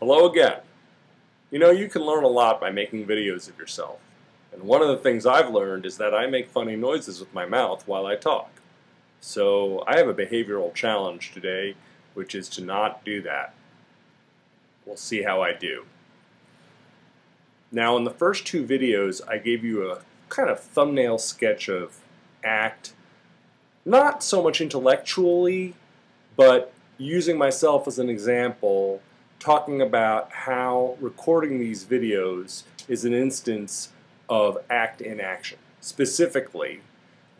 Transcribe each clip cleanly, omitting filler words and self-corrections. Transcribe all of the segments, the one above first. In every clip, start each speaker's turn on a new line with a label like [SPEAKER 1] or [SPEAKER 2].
[SPEAKER 1] Hello again. You know, you can learn a lot by making videos of yourself. And one of the things I've learned is that I make funny noises with my mouth while I talk. So I have a behavioral challenge today, which is to not do that. We'll see how I do. Now, in the first two videos, I gave you a kind of thumbnail sketch of ACT, not so much intellectually, but using myself as an example, talking about how recording these videos is an instance of ACT in action. Specifically,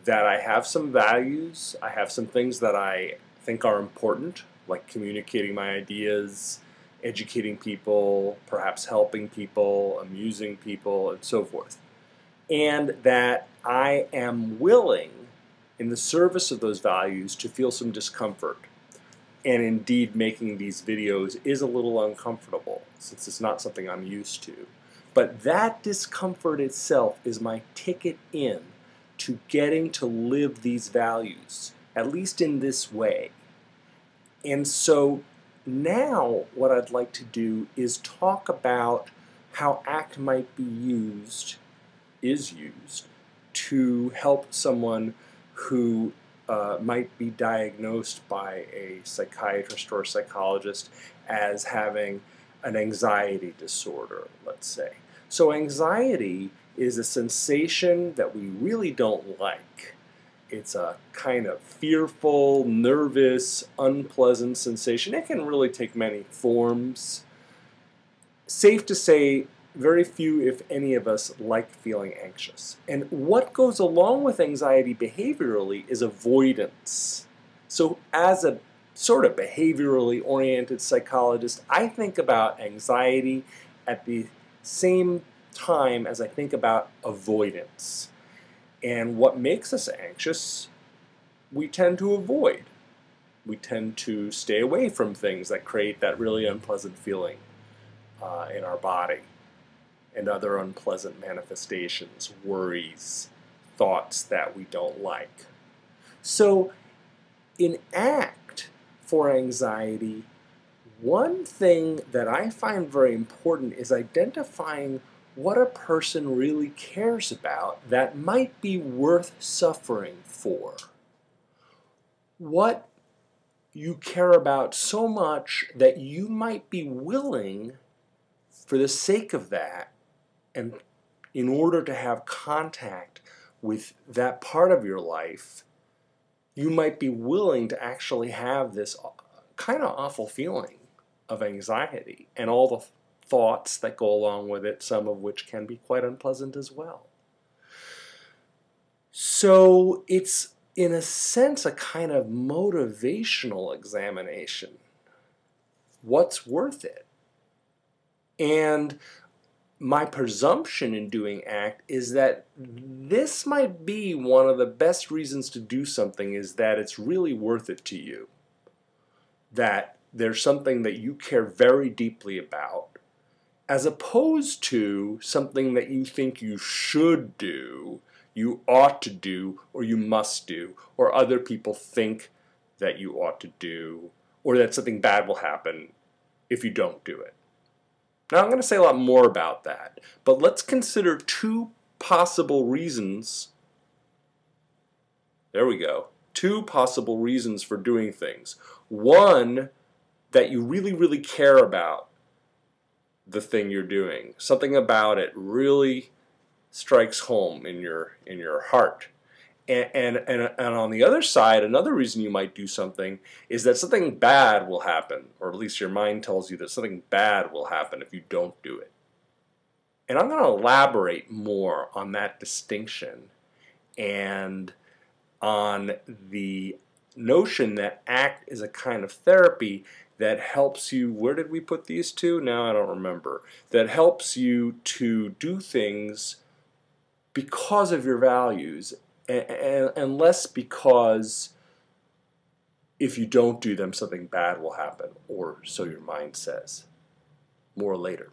[SPEAKER 1] that I have some values, I have some things that I think are important, like communicating my ideas, educating people, perhaps helping people, amusing people, and so forth. And that I am willing, in the service of those values, to feel some discomfort. And indeed, making these videos is a little uncomfortable, since it's not something I'm used to. But that discomfort itself is my ticket in to getting to live these values, at least in this way. And so now what I'd like to do is talk about how ACT might be used, is used, to help someone who might be diagnosed by a psychiatrist or a psychologist as having an anxiety disorder, let's say. So anxiety is a sensation that we really don't like. It's a kind of fearful, nervous, unpleasant sensation. It can really take many forms. Safe to say, very few, if any of us, like feeling anxious. And what goes along with anxiety behaviorally is avoidance. So as a sort of behaviorally oriented psychologist, I think about anxiety at the same time as I think about avoidance. And what makes us anxious, we tend to avoid. We tend to stay away from things that create that really unpleasant feeling in our body, and other unpleasant manifestations, worries, thoughts that we don't like. So in ACT for anxiety, one thing that I find very important is identifying what a person really cares about that might be worth suffering for. What you care about so much that you might be willing, for the sake of that, and in order to have contact with that part of your life, you might be willing to actually have this kind of awful feeling of anxiety and all the thoughts that go along with it, some of which can be quite unpleasant as well. So it's, in a sense, a kind of motivational examination. What's worth it? And my presumption in doing ACT is that this might be one of the best reasons to do something, is that it's really worth it to you. That there's something that you care very deeply about, as opposed to something that you think you should do, you ought to do, or you must do, or other people think that you ought to do, or that something bad will happen if you don't do it. Now, I'm going to say a lot more about that, but let's consider two possible reasons. There we go. Two possible reasons for doing things. One, that you really, really care about the thing you're doing. Something about it really strikes home in your heart. And on the other side, another reason you might do something is that something bad will happen, or at least your mind tells you that something bad will happen if you don't do it. And I'm going to elaborate more on that distinction and on the notion that ACT is a kind of therapy that helps you, where did we put these two? Now I don't remember. That helps you to do things because of your values, and less because if you don't do them, something bad will happen, or so your mind says. More later.